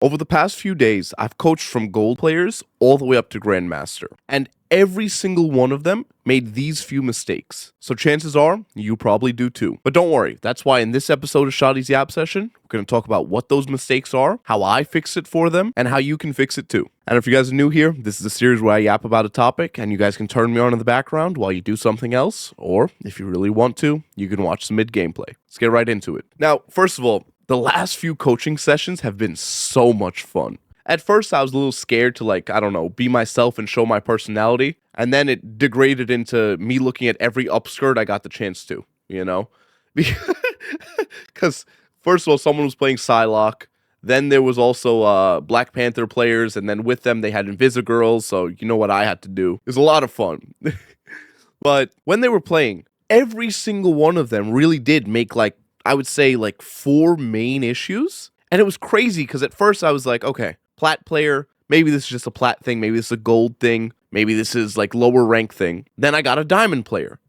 Over the past few days, I've coached from gold players all the way up to Grandmaster, and every single one of them made these few mistakes. So chances are, you probably do too. But don't worry, that's why in this episode of Shotty's Yap Session, we're going to talk about what those mistakes are, how I fix it for them, and how you can fix it too. And if you guys are new here, this is a series where I yap about a topic, and you guys can turn me on in the background while you do something else, or if you really want to, you can watch some mid-gameplay. Let's get right into it. Now, first of all, the last few coaching sessions have been so much fun. At first, I was a little scared to, be myself and show my personality. And then it degraded into me looking at every upskirt I got the chance to, Because, first of all, someone was playing Psylocke. Then there was also Black Panther players. And then with them, they had Invisigirls. So you know what I had to do. It was a lot of fun. But when they were playing, every single one of them really did make, I would say, 4 main issues. And it was crazy because at first I was like, okay, plat player, maybe this is just a plat thing, maybe this is a gold thing, maybe this is lower rank thing. Then I got a diamond player.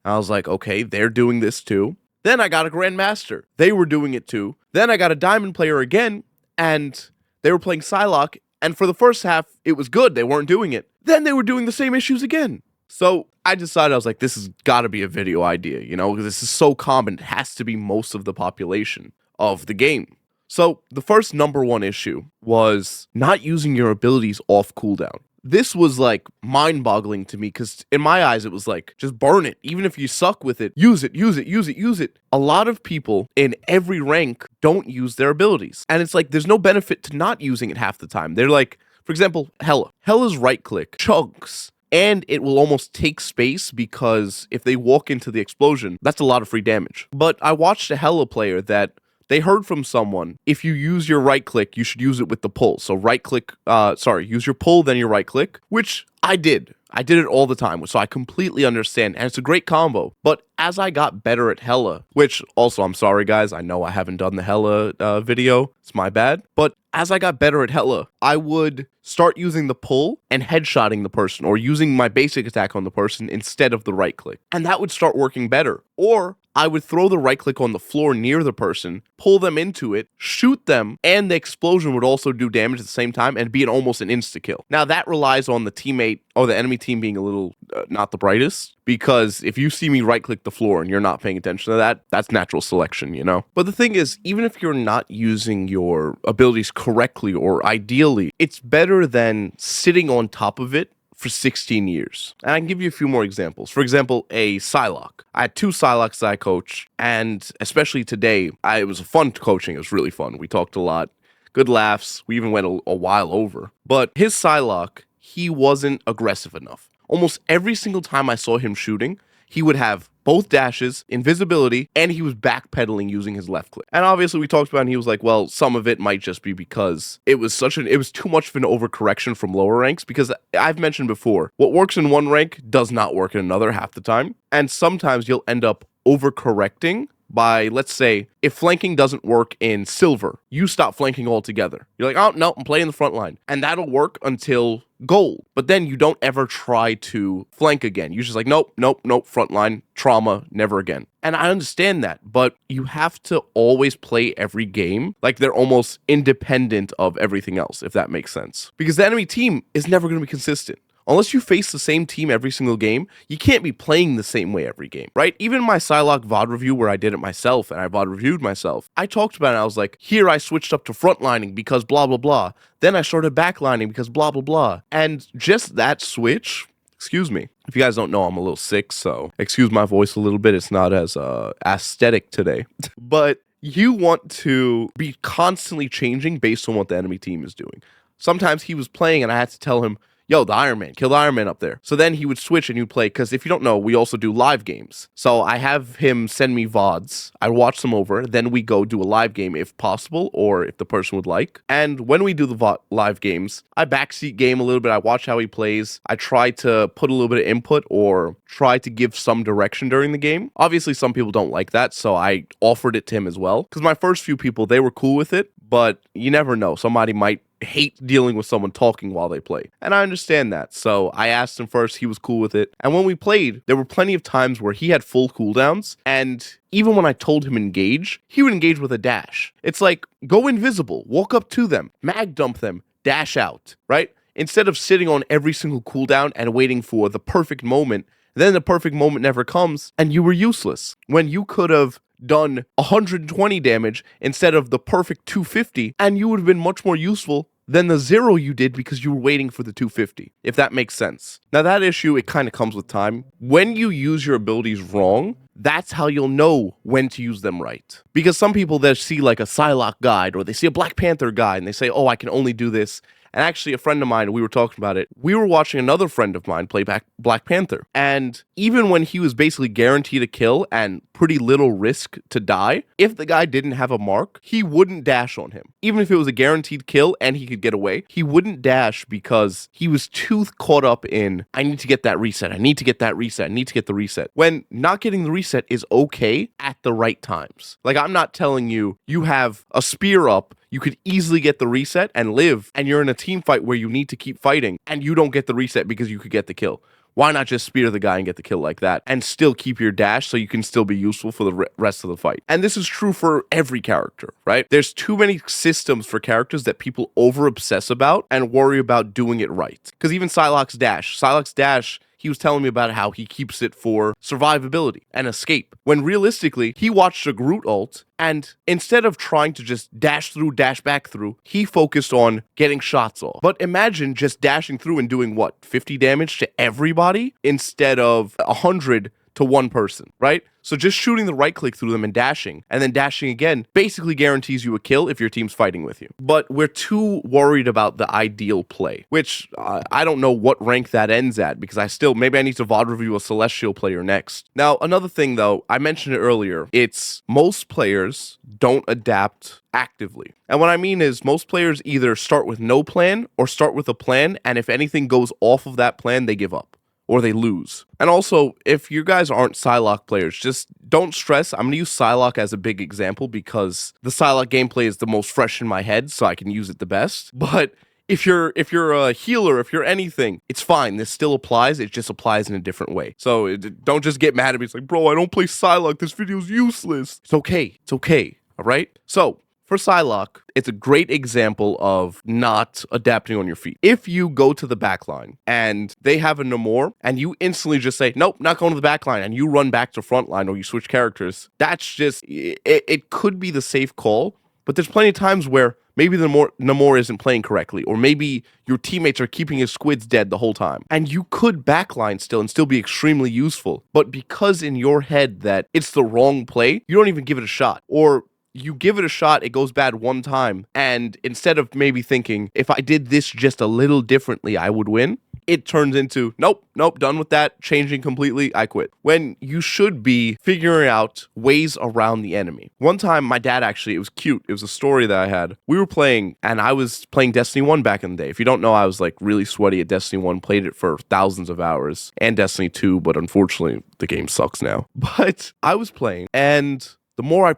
I was like, okay, they're doing this too. Then I got a Grandmaster. They were doing it too. Then I got a diamond player again, and they were playing Psylocke. And for the first half, it was good. They weren't doing it. Then they were doing the same issues again. So I decided, I was like, this has got to be a video idea, because this is so common. It has to be most of the population of the game. So the first number 1 issue was not using your abilities off cooldown. This was mind-boggling to me because in my eyes, it was just burn it. Even if you suck with it, use it, use it, use it, use it. A lot of people in every rank don't use their abilities. And it's there's no benefit to not using it half the time. They're for example, Hela. Hela's right click chunks. And it will almost take space because if they walk into the explosion, that's a lot of free damage. But I watched a Hela player that they heard from someone, if you use your right click, you should use it with the pull. So use your pull, then your right click, which I did. I did it all the time, so I completely understand, and it's a great combo. But as I got better at Hela, which also, I'm sorry guys, I know I haven't done the Hela video, it's my bad. But as I got better at Hela, I would start using the pull and headshotting the person, or using my basic attack on the person instead of the right click. And that would start working better. Or I would throw the right click on the floor near the person, pull them into it, shoot them, and the explosion would also do damage at the same time and be almost an insta-kill. Now that relies on the teammate or the enemy team being a little not the brightest, because if you see me right click the floor and you're not paying attention to that, that's natural selection, But the thing is, even if you're not using your abilities correctly or ideally, it's better than sitting on top of it for 16 years. And I can give you a few more examples. For example, a Psylocke. I had 2 Psylocks that I coached, and especially today, it was fun coaching. It was really fun. We talked a lot. Good laughs. We even went a while over. But his Psylocke, he wasn't aggressive enough. Almost every single time I saw him shooting, he would have both dashes, invisibility, and he was backpedaling using his left click. And obviously we talked about it, and he was like, well, some of it might just be because it was too much of an overcorrection from lower ranks, because I've mentioned before, what works in one rank does not work in another half the time. And sometimes you'll end up overcorrecting by, let's say, if flanking doesn't work in silver, you stop flanking altogether. You're like, oh, no, I'm playing the front line. And that'll work until gold. But then you don't ever try to flank again. You're just like, nope, front line, trauma, never again. And I understand that, but you have to always play every game like they're almost independent of everything else, if that makes sense. Because the enemy team is never going to be consistent. Unless you face the same team every single game, you can't be playing the same way every game, right? Even in my Psylocke VOD review where I did it myself and I VOD reviewed myself, I talked about it. I was like, here I switched up to frontlining because blah, blah, blah. Then I started backlining because blah, blah, blah. And just that switch, excuse me. If you guys don't know, I'm a little sick, so excuse my voice a little bit. It's not as aesthetic today. But you want to be constantly changing based on what the enemy team is doing. Sometimes he was playing and I had to tell him, yo, the Iron Man, kill the Iron Man up there. So then he would switch and you'd play, because if you don't know, we also do live games. So I have him send me VODs, I watch them over, then we go do a live game if possible, or if the person would like. And when we do the live games, I backseat game a little bit, I watch how he plays, I try to put a little bit of input or try to give some direction during the game. Obviously, some people don't like that, so I offered it to him as well. Because my first few people, they were cool with it, but you never know. Somebody might hate dealing with someone talking while they play. And I understand that. So I asked him first, he was cool with it. And when we played, there were plenty of times where he had full cooldowns, and even when I told him engage, he would engage with a dash. It's like, go invisible, walk up to them, mag dump them, dash out, right? Instead of sitting on every single cooldown and waiting for the perfect moment, then the perfect moment never comes and you were useless. When you could have done 120 damage instead of the perfect 250, and you would have been much more useful than the 0 you did because you were waiting for the 250, if that makes sense. Now that issue, it kind of comes with time. When you use your abilities wrong, that's how you'll know when to use them right. Because some people that see like a Psylocke guide, or they see a Black Panther guide, and they say, oh, I can only do this. And actually, a friend of mine, we were talking about it, we were watching another friend of mine play Black Panther. And even when he was basically guaranteed a kill and pretty little risk to die, if the guy didn't have a mark, he wouldn't dash on him. Even if it was a guaranteed kill and he could get away, he wouldn't dash because he was too caught up in, I need to get that reset, I need to get that reset, I need to get the reset. When not getting the reset is okay at the right times. Like, I'm not telling you, you have a spear up, you could easily get the reset and live, and you're in a team fight where you need to keep fighting, and you don't get the reset because you could get the kill. Why not just spear the guy and get the kill like that, and still keep your dash so you can still be useful for the rest of the fight? And this is true for every character, right? There's too many systems for characters that people over-obsess about and worry about doing it right. Because even Psylocke's dash, he was telling me about how he keeps it for survivability and escape. When realistically, he watched a Groot ult, and instead of trying to just dash through, dash back through, he focused on getting shots off. But imagine just dashing through and doing what, 50 damage to everybody instead of 100 to one person, right? So just shooting the right click through them and then dashing again basically guarantees you a kill if your team's fighting with you. But we're too worried about the ideal play, which I don't know what rank that ends at, because maybe I need to VOD review a Celestial player next. Now, another thing though, I mentioned it earlier, it's most players don't adapt actively. And what I mean is most players either start with no plan or start with a plan, and if anything goes off of that plan, they give up or they lose. And also, if you guys aren't Psylocke players, just don't stress. I'm going to use Psylocke as a big example because the Psylocke gameplay is the most fresh in my head, so I can use it the best. But if you're a healer, if you're anything, it's fine. This still applies. It just applies in a different way. So don't just get mad at me. It's like, bro, I don't play Psylocke. This video's useless. It's okay. It's okay. All right? So for Psylocke, it's a great example of not adapting on your feet. If you go to the backline and they have a Namor and you instantly just say, nope, not going to the backline, and you run back to frontline or you switch characters, that's just, it could be the safe call, but there's plenty of times where maybe the Namor isn't playing correctly, or maybe your teammates are keeping his squids dead the whole time. And you could backline still and still be extremely useful, but because in your head that it's the wrong play, you don't even give it a shot. Or you give it a shot, it goes bad one time, and instead of maybe thinking, if I did this just a little differently, I would win, it turns into, nope, done with that, changing completely, I quit. When you should be figuring out ways around the enemy. One time, my dad actually, it was cute, it was a story that I had. We were playing, and I was playing Destiny 1 back in the day. If you don't know, I was like really sweaty at Destiny 1, played it for thousands of hours, and Destiny 2, but unfortunately, the game sucks now. But I was playing, and the more I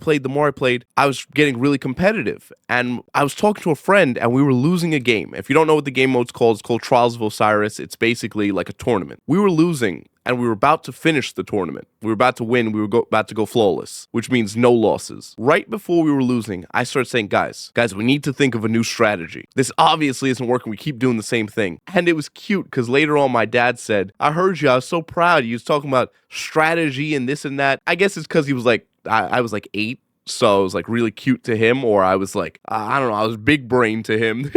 played, I was getting really competitive. And I was talking to a friend, and we were losing a game. If you don't know what the game mode's called, it's called Trials of Osiris. It's basically like a tournament. We were losing, and we were about to finish the tournament. We were about to win. We were about to go flawless, which means no losses. Right before we were losing, I started saying, guys, we need to think of a new strategy. This obviously isn't working. We keep doing the same thing. And it was cute because later on, my dad said, I heard you. I was so proud. You was talking about strategy and this and that. I guess it's because he was like, I was like 8, so it was like really cute to him, or I was like, I don't know, I was big brain to him.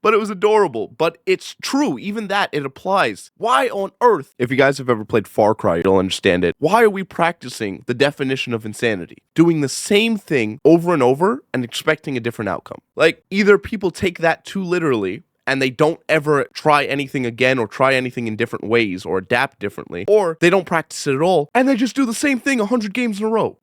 But it was adorable. But it's true, even that, it applies. Why on earth, if you guys have ever played Far Cry, you'll understand it, why are we practicing the definition of insanity? Doing the same thing over and over and expecting a different outcome. Like, either people take that too literally, and they don't ever try anything again or try anything in different ways or adapt differently, or they don't practice it at all and they just do the same thing 100 games in a row.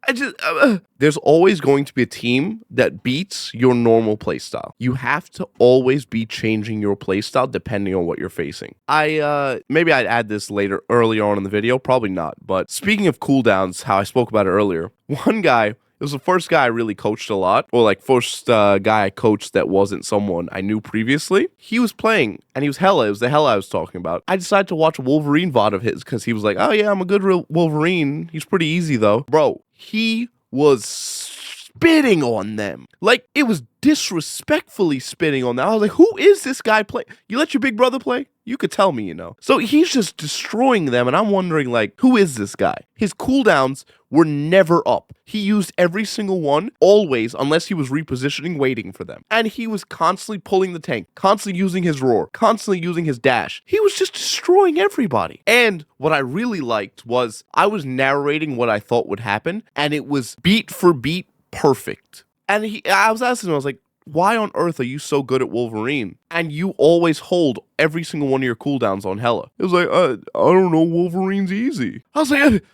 There's always going to be a team that beats your normal playstyle. You have to always be changing your playstyle depending on what you're facing. Maybe I'd add this earlier on in the video, probably not, but speaking of cooldowns, how I spoke about it earlier, one guy, It was the first guy I really coached a lot, or like first guy I coached that wasn't someone I knew previously. He was playing, and he was hella. It was the hella I was talking about. I decided to watch a Wolverine VOD of his because he was like, oh yeah, I'm a good Wolverine. He's pretty easy though. Bro, he was spitting on them. Like, it was disrespectfully spitting on them. I was like, who is this guy play? You let your big brother play? You could tell me, So he's just destroying them, and I'm wondering, like, who is this guy? His cooldowns were never up. He used every single one, always, unless he was repositioning, waiting for them. And he was constantly pulling the tank, constantly using his roar, constantly using his dash. He was just destroying everybody. And what I really liked was I was narrating what I thought would happen, and it was beat for beat perfect. And I was asking him, I was like, why on earth are you so good at Wolverine? And you always hold every single one of your cooldowns on Hela. It was like, I don't know, Wolverine's easy. I was like,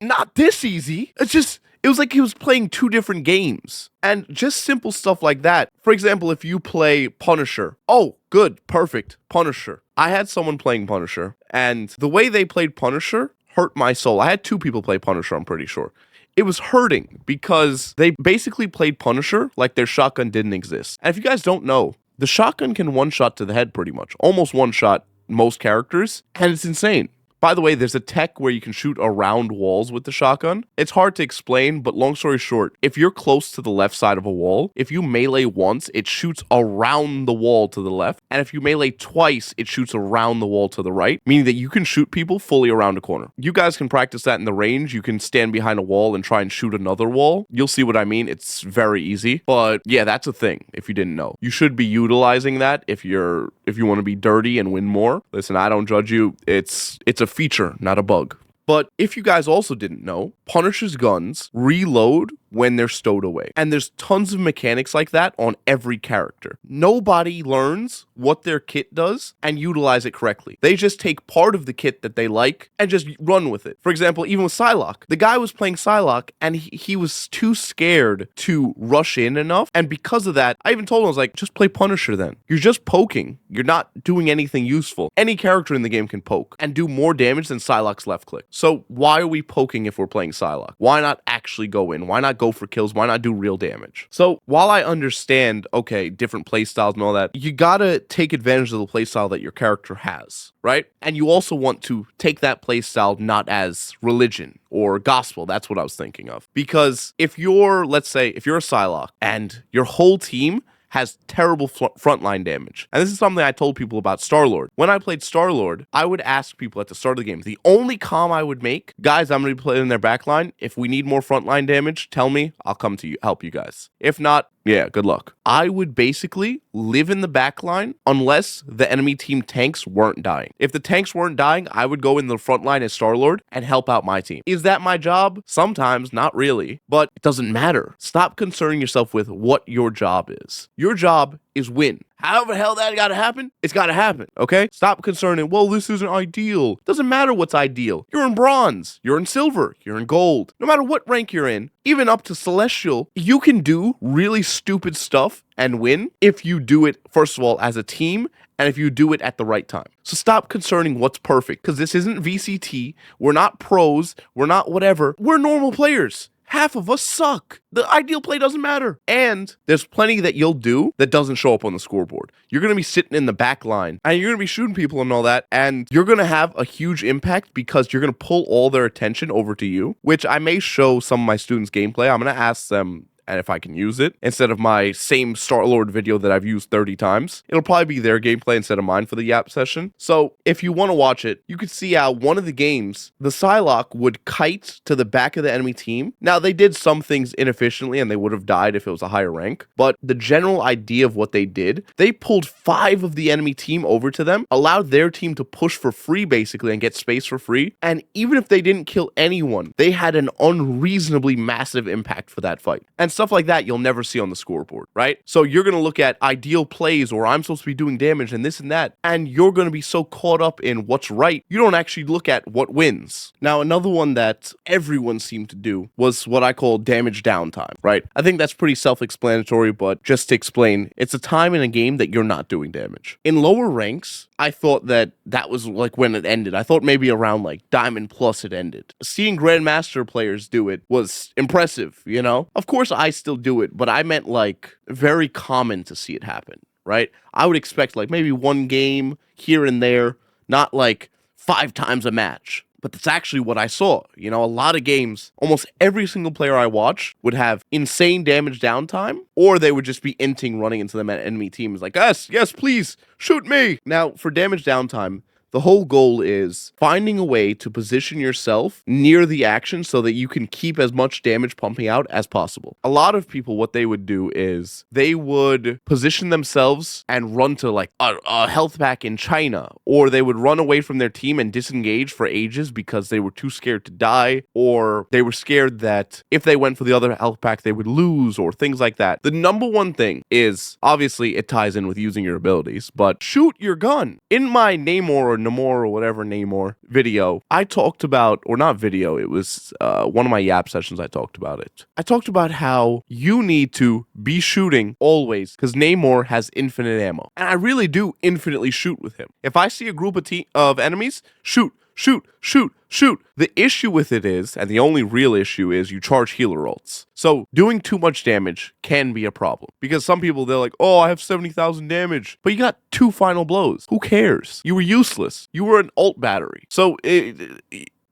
not this easy. It was like he was playing two different games. And just simple stuff like that. For example, if you play Punisher. Oh, good, perfect, Punisher. I had someone playing Punisher, and the way they played Punisher hurt my soul. I had two people play Punisher, I'm pretty sure. It was hurting because they basically played Punisher like their shotgun didn't exist. And if you guys don't know, the shotgun can one-shot to the head pretty much. Almost one-shot most characters, and it's insane. By the way, there's a tech where you can shoot around walls with the shotgun. It's hard to explain, but long story short, if you're close to the left side of a wall, if you melee once, it shoots around the wall to the left. And if you melee twice, it shoots around the wall to the right, meaning that you can shoot people fully around a corner. You guys can practice that in the range. You can stand behind a wall and try and shoot another wall. You'll see what I mean. It's very easy. But yeah, that's a thing if you didn't know. You should be utilizing that if you want to be dirty and win more. Listen, I don't judge you. It's a feature, not a bug. But if you guys also didn't know, Punisher's guns reload when they're stowed away. And there's tons of mechanics like that on every character. Nobody learns what their kit does and utilize it correctly. They just take part of the kit that they like and just run with it. For example, even with Psylocke, the guy was playing Psylocke and he was too scared to rush in enough. And because of that, I even told him, I was like, just play Punisher then. You're just poking. You're not doing anything useful. Any character in the game can poke and do more damage than Psylocke's left click. So why are we poking if we're playing Psylocke? Why not actually go in? Why not go for kills? Why not do real damage? So while I understand, okay, different playstyles and all that, you gotta take advantage of the playstyle that your character has, right? And you also want to take that playstyle not as religion or gospel. That's what I was thinking of. Because if you're, let's say, if you're a Psylocke and your whole team has terrible frontline damage. And this is something I told people about Star-Lord. When I played Star-Lord, I would ask people at the start of the game, the only comm I would make, guys, I'm going to be playing in their backline. If we need more frontline damage, tell me, I'll come to you, help you guys. If not, yeah, good luck. I would basically live in the backline unless the enemy team tanks weren't dying. If the tanks weren't dying, I would go in the front line as Star-Lord and help out my team. Is that my job? Sometimes, not really, but it doesn't matter. Stop concerning yourself with what your job is. Your job is win. However the hell that gotta happen, it's gotta happen, okay? Stop concerning, well, this isn't ideal. Doesn't matter what's ideal. You're in bronze, you're in silver, you're in gold. No matter what rank you're in, even up to celestial, you can do really stupid stuff and win if you do it, first of all, as a team, and if you do it at the right time. So stop concerning what's perfect, because this isn't VCT. We're not pros. We're not whatever. We're normal players. Half of us suck. The ideal play doesn't matter. And there's plenty that you'll do that doesn't show up on the scoreboard. You're going to be sitting in the back line and you're going to be shooting people and all that. And you're going to have a huge impact because you're going to pull all their attention over to you, which I may show some of my students gameplay. I'm going to ask them and if I can use it instead of my same Star-Lord video that I've used 30 times. It'll probably be their gameplay instead of mine for the Yap session. So if you want to watch it, you could see how one of the games, the Psylocke would kite to the back of the enemy team. Now, they did some things inefficiently and they would have died if it was a higher rank, but the general idea of what they did, they pulled 5 of the enemy team over to them, allowed their team to push for free basically and get space for free. And even if they didn't kill anyone, they had an unreasonably massive impact for that fight. And Stuff like that you'll never see on the scoreboard, right? So you're going to look at ideal plays, or I'm supposed to be doing damage and this and that, and you're going to be so caught up in what's right, you don't actually look at what wins. Now, another one that everyone seemed to do was what I call damage downtime, right? I think that's pretty self-explanatory, but just to explain, it's a time in a game that you're not doing damage. In lower ranks, I thought that was like when it ended. I thought maybe around like Diamond Plus it ended. Seeing Grandmaster players do it was impressive, you know? Of course I still do it, but I meant like very common to see it happen, right? I would expect like maybe one game here and there, not like 5 times a match. But that's actually what I saw. You know, a lot of games, almost every single player I watch would have insane damage downtime, or they would just be inting running into them at enemy teams like, yes, please, shoot me. Now, for damage downtime, the whole goal is finding a way to position yourself near the action so that you can keep as much damage pumping out as possible. A lot of people, what they would do is they would position themselves and run to like a health pack in China, or they would run away from their team and disengage for ages because they were too scared to die, or they were scared that if they went for the other health pack, they would lose, or things like that. The number one thing is, obviously, it ties in with using your abilities, but shoot your gun. In my Namor or Namor or whatever Namor video, I talked about, or not video, it was one of my Yap sessions I talked about it. I talked about how you need to be shooting always, because Namor has infinite ammo. And I really do infinitely shoot with him. If I see a group of enemies, shoot. The issue with it is, and the only real issue is, you charge healer ults. So doing too much damage can be a problem. Because some people, they're like, oh, I have 70,000 damage. But you got 2 final blows. Who cares? You were useless. You were an ult battery. So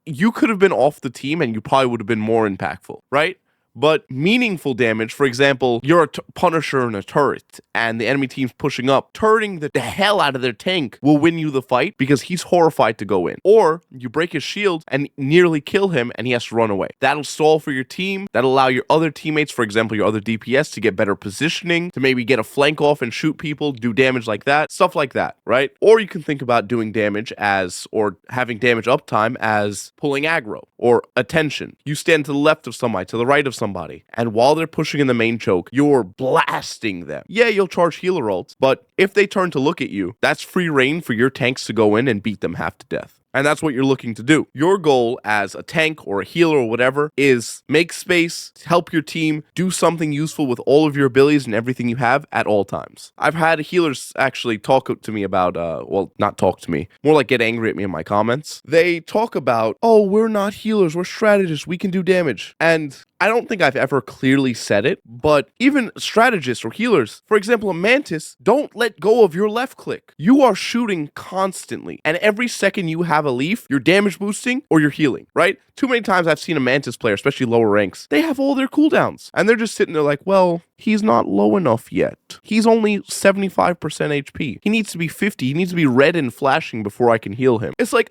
you could have been off the team and you probably would have been more impactful, right? But meaningful damage, for example, you're a Punisher in a turret, and the enemy team's pushing up. Turreting the hell out of their tank will win you the fight because he's horrified to go in. Or you break his shield and nearly kill him, and he has to run away. That'll stall for your team. That'll allow your other teammates, for example, your other DPS, to get better positioning, to maybe get a flank off and shoot people, do damage like that, stuff like that, right? Or you can think about doing damage as, or having damage uptime as pulling aggro or attention. You stand to the left of somebody, to the right of somebody, and while they're pushing in the main choke, you're blasting them. Yeah, you'll charge healer ults, but if they turn to look at you, that's free reign for your tanks to go in and beat them half to death. And that's what you're looking to do. Your goal as a tank or a healer or whatever is make space, help your team, do something useful with all of your abilities and everything you have at all times. I've had healers actually talk to me about, well, not talk to me, more like get angry at me in my comments. They talk about, oh, we're not healers, we're strategists, we can do damage. And I don't think I've ever clearly said it, but even strategists or healers, for example, a Mantis, don't let go of your left click. You are shooting constantly, and every second you have a leaf, you're damage boosting or you're healing, right? Too many times I've seen a Mantis player, especially lower ranks, they have all their cooldowns, and they're just sitting there like, well, he's not low enough yet. He's only 75% HP. He needs to be 50. He needs to be red and flashing before I can heal him. It's like,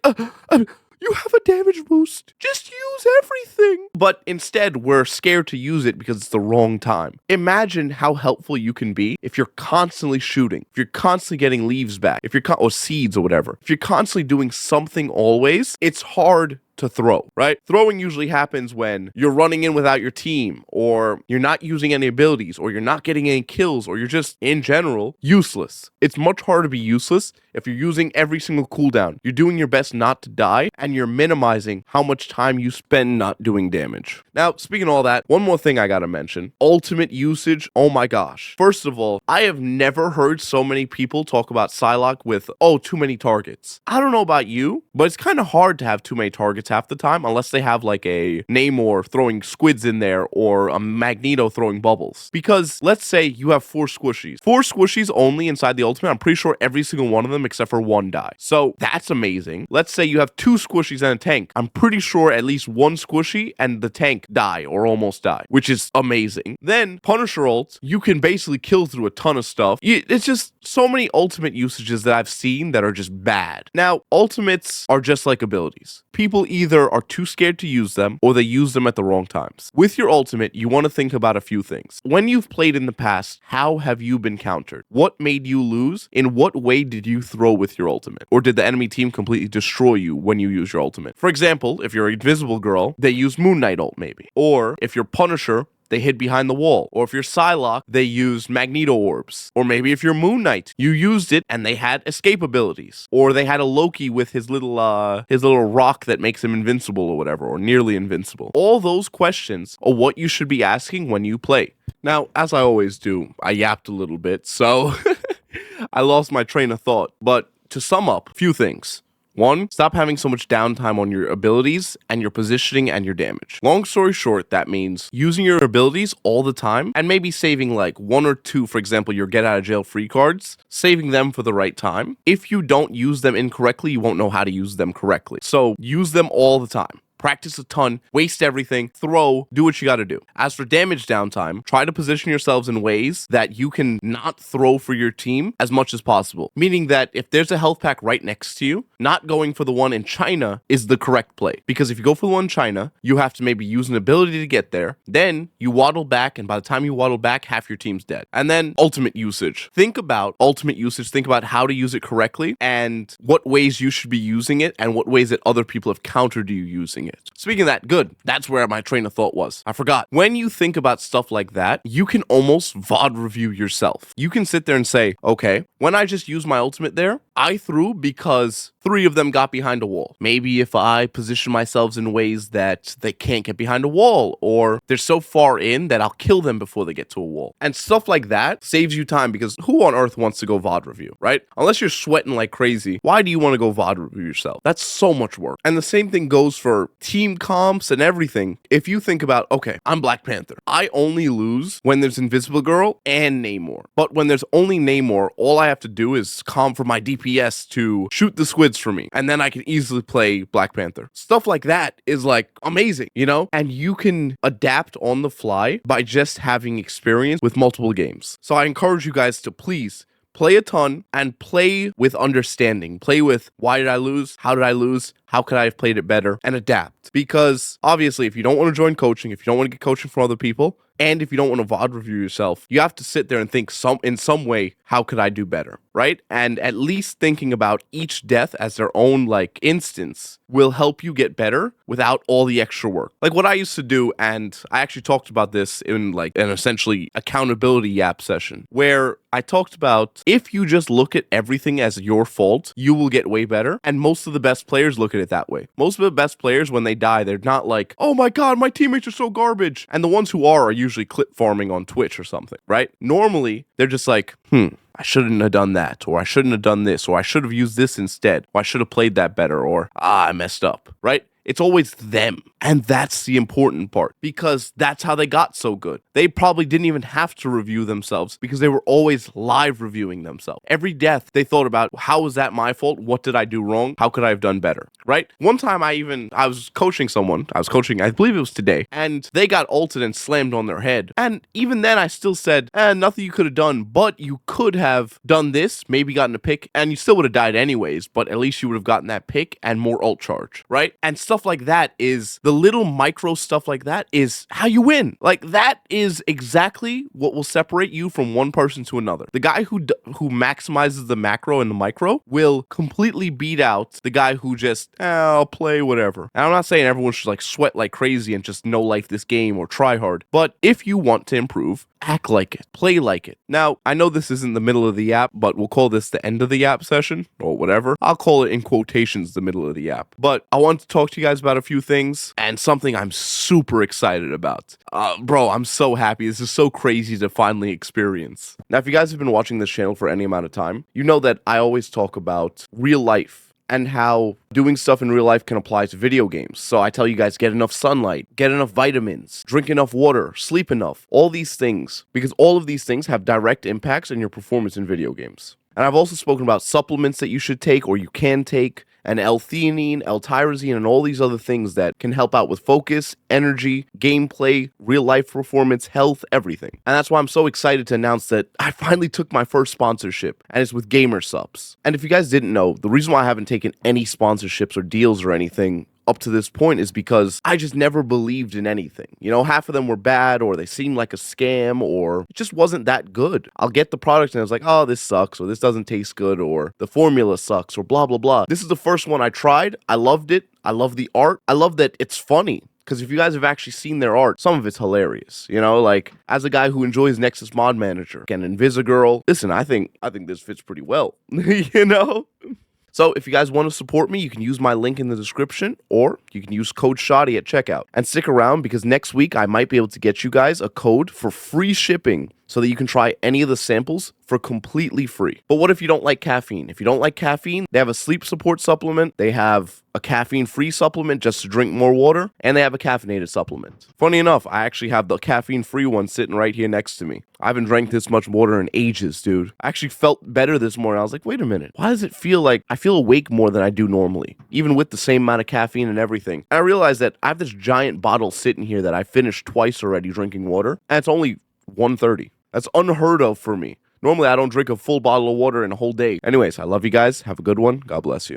you have a damage boost. Just use everything. But instead, we're scared to use it because it's the wrong time. Imagine how helpful you can be if you're constantly shooting, if you're constantly getting leaves back, if you're or seeds or whatever. If you're constantly doing something always, it's hard to throw, right? Throwing usually happens when you're running in without your team, or you're not using any abilities, or you're not getting any kills, or you're just, in general, useless. It's much harder to be useless if you're using every single cooldown. You're doing your best not to die, and you're minimizing how much time you spend not doing damage. Now, speaking of all that, one more thing I gotta mention. Ultimate usage, oh my gosh. First of all, I have never heard so many people talk about Psylocke with, oh, too many targets. I don't know about you, but it's kind of hard to have too many targets half the time, unless they have like a Namor throwing squids in there or a Magneto throwing bubbles. Because let's say you have 4 squishies. 4 squishies only inside the ultimate. I'm pretty sure every single one of them except for 1 die. So that's amazing. Let's say you have 2 squishies and a tank. I'm pretty sure at least 1 squishy and the tank die or almost die, which is amazing. Then Punisher ults, you can basically kill through a ton of stuff. It's just so many ultimate usages that I've seen that are just bad. Now, ultimates are just like abilities. People either are too scared to use them or they use them at the wrong times. With your ultimate, you want to think about a few things. When you've played in the past, how have you been countered? What made you lose? In what way did you throw with your ultimate? Or did the enemy team completely destroy you when you use your ultimate? For example, if you're Invisible Girl, they use Moon Knight ult maybe. Or if you're Punisher, they hid behind the wall. Or if you're Psylocke, they used Magneto orbs. Or maybe if you're Moon Knight, you used it and they had escape abilities. Or they had a Loki with his little rock that makes him invincible or whatever, or nearly invincible. All those questions are what you should be asking when you play. Now, as I always do, I yapped a little bit, so I lost my train of thought. But to sum up, a few things. 1, stop having so much downtime on your abilities and your positioning and your damage. Long story short, that means using your abilities all the time and maybe saving like 1 or 2, for example, your get out of jail free cards, saving them for the right time. If you don't use them incorrectly, you won't know how to use them correctly. So use them all the time. Practice a ton, waste everything, throw, do what you gotta do. As for damage downtime, try to position yourselves in ways that you can not throw for your team as much as possible. Meaning that if there's a health pack right next to you, not going for the one in China is the correct play. Because if you go for the one in China, you have to maybe use an ability to get there, then you waddle back, and by the time you waddle back, half your team's dead. And then ultimate usage. Think about ultimate usage, think about how to use it correctly, and what ways you should be using it, and what ways that other people have countered you using it. Speaking of that, good. That's where my train of thought was. I forgot. When you think about stuff like that, you can almost VOD review yourself. You can sit there and say, okay, when I just used my ultimate there, I threw because 3 of them got behind a wall. Maybe if I position myself in ways that they can't get behind a wall, or they're so far in that I'll kill them before they get to a wall. And stuff like that saves you time, because who on earth wants to go VOD review, right? Unless you're sweating like crazy, why do you want to go VOD review yourself? That's so much work. And the same thing goes for team comps and everything. If you think about, okay, I'm Black Panther. I only lose when there's Invisible Girl and Namor. But when there's only Namor, all I have to do is comp for my DPS to shoot the squids for me, and then I can easily play Black Panther. Stuff like that is like amazing, you know? And you can adapt on the fly by just having experience with multiple games. So I encourage you guys to please play a ton and play with understanding. Play with, why did I lose? How did I lose? How could I have played it better? And adapt. Because obviously, if you don't want to join coaching, if you don't want to get coaching from other people, and if you don't want to VOD review yourself, you have to sit there and think in some way, how could I do better, right? And at least thinking about each death as their own like instance will help you get better without all the extra work. Like what I used to do, and I actually talked about this in like an essentially accountability Yap session, where I talked about if you just look at everything as your fault, you will get way better. And most of the best players look at it that way. Most of the best players, when they die, they're not like, oh my God, my teammates are so garbage. And the ones who are usually clip farming on Twitch or something, right? Normally, they're just like, I shouldn't have done that, or I shouldn't have done this, or I should have used this instead, or I should have played that better, or I messed up, right? It's always them. And that's the important part, because that's how they got so good. They probably didn't even have to review themselves because they were always live reviewing themselves. Every death they thought about, how was that my fault? What did I do wrong? How could I have done better? Right? One time I was coaching someone. I believe it was today, and they got ulted and slammed on their head. And even then I still said, nothing you could have done, but you could have done this, maybe gotten a pick, and you still would have died anyways, but at least you would have gotten that pick and more ult charge, right? And stuff like that is the little micro stuff like that is how you win. Like that is exactly what will separate you from one person to another. The guy who maximizes the macro and the micro will completely beat out the guy who just, I'll play whatever. And I'm not saying everyone should like sweat like crazy and just no life this game or try hard, but if you want to improve, act like it, play like it. Now, I know this isn't the middle of the Yap, but we'll call this the end of the Yap session or whatever. I'll call it in quotations the middle of the Yap. But I want to talk to you guys about a few things and something I'm super excited about. Bro, I'm so happy. This is so crazy to finally experience. Now, if you guys have been watching this channel for any amount of time, you know that I always talk about real life and how doing stuff in real life can apply to video games. So I tell you guys, get enough sunlight, get enough vitamins, drink enough water, sleep enough, all these things, because all of these things have direct impacts on your performance in video games. And I've also spoken about supplements that you should take or you can take, and L-theanine, L-tyrosine, and all these other things that can help out with focus, energy, gameplay, real-life performance, health, everything. And that's why I'm so excited to announce that I finally took my first sponsorship, and it's with Gamer Subs. And if you guys didn't know, the reason why I haven't taken any sponsorships or deals or anything up to this point is because I just never believed in anything. You know, half of them were bad, or they seemed like a scam, or it just wasn't that good. I'll get the product and I was like, oh, this sucks, or this doesn't taste good, or the formula sucks, or blah, blah, blah. This is the first one I tried. I loved it. I love the art. I love that it's funny. because if you guys have actually seen their art, some of it's hilarious. You know, like as a guy who enjoys Nexus Mod Manager and Invisigirl, listen, I think this fits pretty well. You know. So if you guys want to support me, you can use my link in the description, or you can use code Shotty at checkout. And stick around because next week I might be able to get you guys a code for free shipping so that you can try any of the samples for completely free. But what if you don't like caffeine? If you don't like caffeine, they have a sleep support supplement, they have a caffeine-free supplement just to drink more water, and they have a caffeinated supplement. Funny enough, I actually have the caffeine-free one sitting right here next to me. I haven't drank this much water in ages, dude. I actually felt better this morning. I was like, wait a minute, why does it feel like I feel awake more than I do normally, even with the same amount of caffeine and everything? And I realized that I have this giant bottle sitting here that I finished twice already drinking water, and it's only 1:30. That's unheard of for me. Normally, I don't drink a full bottle of water in a whole day. Anyways, I love you guys. Have a good one. God bless you.